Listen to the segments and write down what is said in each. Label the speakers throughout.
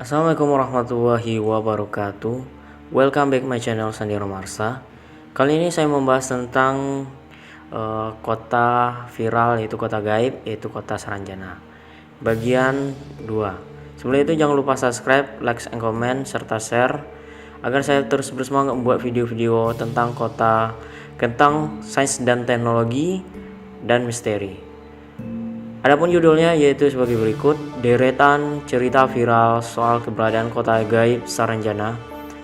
Speaker 1: Assalamualaikum warahmatullahi wabarakatuh. Welcome back my channel Sandi Romarsa. Kali ini saya membahas tentang kota viral, yaitu kota gaib, yaitu kota Saranjana. Bagian 2. Sebelum itu jangan lupa subscribe, like, and comment, serta share agar saya terus bersemangat membuat video-video tentang kota, tentang sains dan teknologi dan misteri. Adapun judulnya yaitu sebagai berikut: deretan cerita viral soal keberadaan kota gaib Saranjana,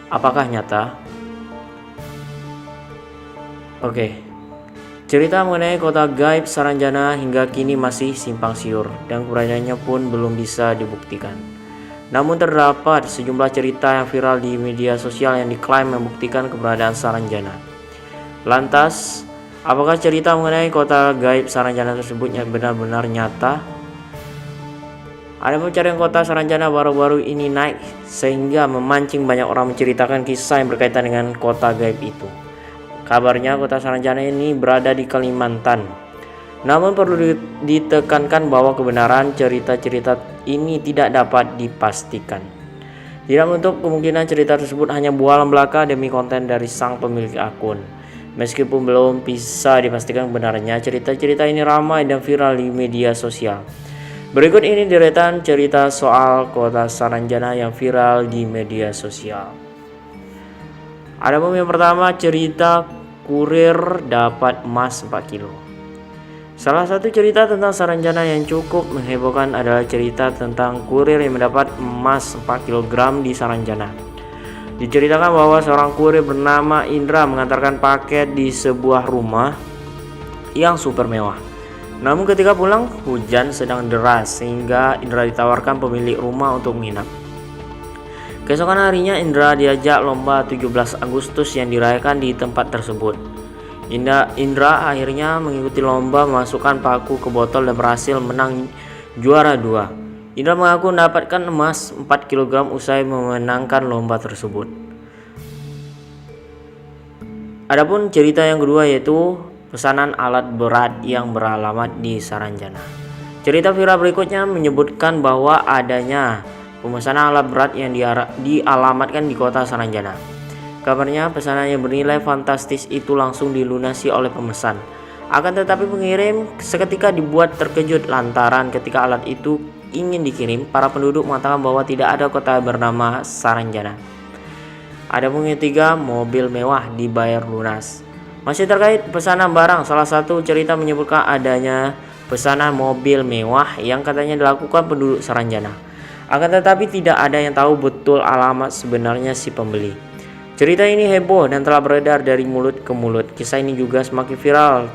Speaker 1: apakah nyata? Oke. Cerita mengenai kota gaib Saranjana hingga kini masih simpang siur dan keberadaannya pun belum bisa dibuktikan. Namun terdapat sejumlah cerita yang viral di media sosial yang diklaim membuktikan keberadaan Saranjana. Lantas, apakah cerita mengenai kota gaib Saranjana tersebut benar-benar nyata? Ada pencarian kota Saranjana baru-baru ini naik sehingga memancing banyak orang menceritakan kisah yang berkaitan dengan kota gaib itu. Kabarnya kota Saranjana ini berada di Kalimantan. Namun perlu ditekankan bahwa kebenaran cerita-cerita ini tidak dapat dipastikan. Tidak menutup kemungkinan cerita tersebut hanya bualan belaka demi konten dari sang pemilik akun. Meskipun belum bisa dipastikan kebenarannya, cerita-cerita ini ramai dan viral di media sosial. Berikut ini deretan cerita soal kota Saranjana yang viral di media sosial. Ada yang pertama, cerita kurir dapat emas 4 kilo. Salah satu cerita tentang Saranjana yang cukup menghebohkan adalah cerita tentang kurir yang mendapat emas 4 kg di Saranjana. Diceritakan bahwa seorang kurir bernama Indra mengantarkan paket di sebuah rumah yang super mewah. Namun ketika pulang, hujan sedang deras sehingga Indra ditawarkan pemilik rumah untuk menginap. Keesokan harinya Indra diajak lomba 17 Agustus yang dirayakan di tempat tersebut. Indra akhirnya mengikuti lomba, memasukkan paku ke botol dan berhasil menang juara 2. Indra mengaku mendapatkan emas 4 kg usai memenangkan lomba tersebut. Adapun cerita yang kedua yaitu pesanan alat berat yang beralamat di Saranjana. Cerita viral berikutnya menyebutkan bahwa adanya pemesanan alat berat yang dialamatkan di kota Saranjana. Kabarnya pesanan yang bernilai fantastis itu langsung dilunasi oleh pemesan. Akan tetapi pengirim seketika dibuat terkejut lantaran ketika alat itu ingin dikirim, para penduduk mengatakan bahwa tidak ada kota bernama Saranjana. Ada pun yang ketiga, mobil mewah dibayar lunas. Masih terkait pesanan barang, salah satu cerita menyebutkan adanya pesanan mobil mewah yang katanya dilakukan penduduk Saranjana. Akan tetapi tidak ada yang tahu betul alamat sebenarnya si pembeli. Cerita ini heboh dan telah beredar dari mulut ke mulut. Kisah ini juga semakin viral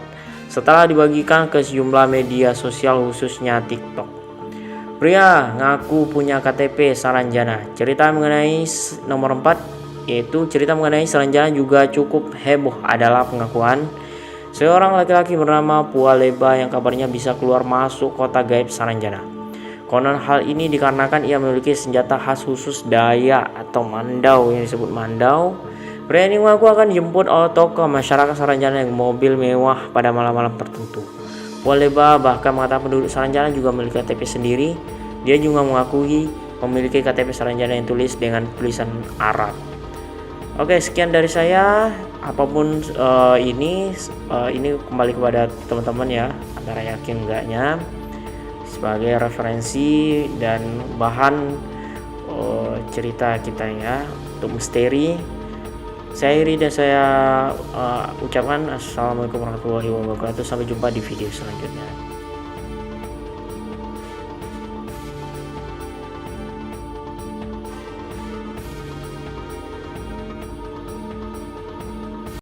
Speaker 1: setelah dibagikan ke sejumlah media sosial khususnya TikTok. Pria ngaku punya KTP Saranjana. Cerita mengenai nomor 4 yaitu cerita mengenai Saranjana juga cukup heboh adalah pengakuan seorang laki-laki bernama Pualeba yang kabarnya bisa keluar masuk kota gaib Saranjana. Konon hal ini dikarenakan ia memiliki senjata khas khusus Dayak atau Mandau yang disebut Mandau. Pria ini mengaku akan dijemput oleh tokoh masyarakat Saranjana dengan mobil mewah pada malam-malam tertentu. Pualeba bahkan mengatakan penduduk Saranjana juga memiliki KTP sendiri. Dia juga mengakui memiliki KTP Saranjana yang tulis dengan tulisan Arab. Oke, sekian dari saya. Apapun ini kembali kepada teman-teman ya, antara yakin enggaknya, sebagai referensi dan bahan cerita kita ya untuk misteri. Saya Iri dan saya ucapkan assalamualaikum warahmatullahi wabarakatuh. Sampai jumpa di video selanjutnya.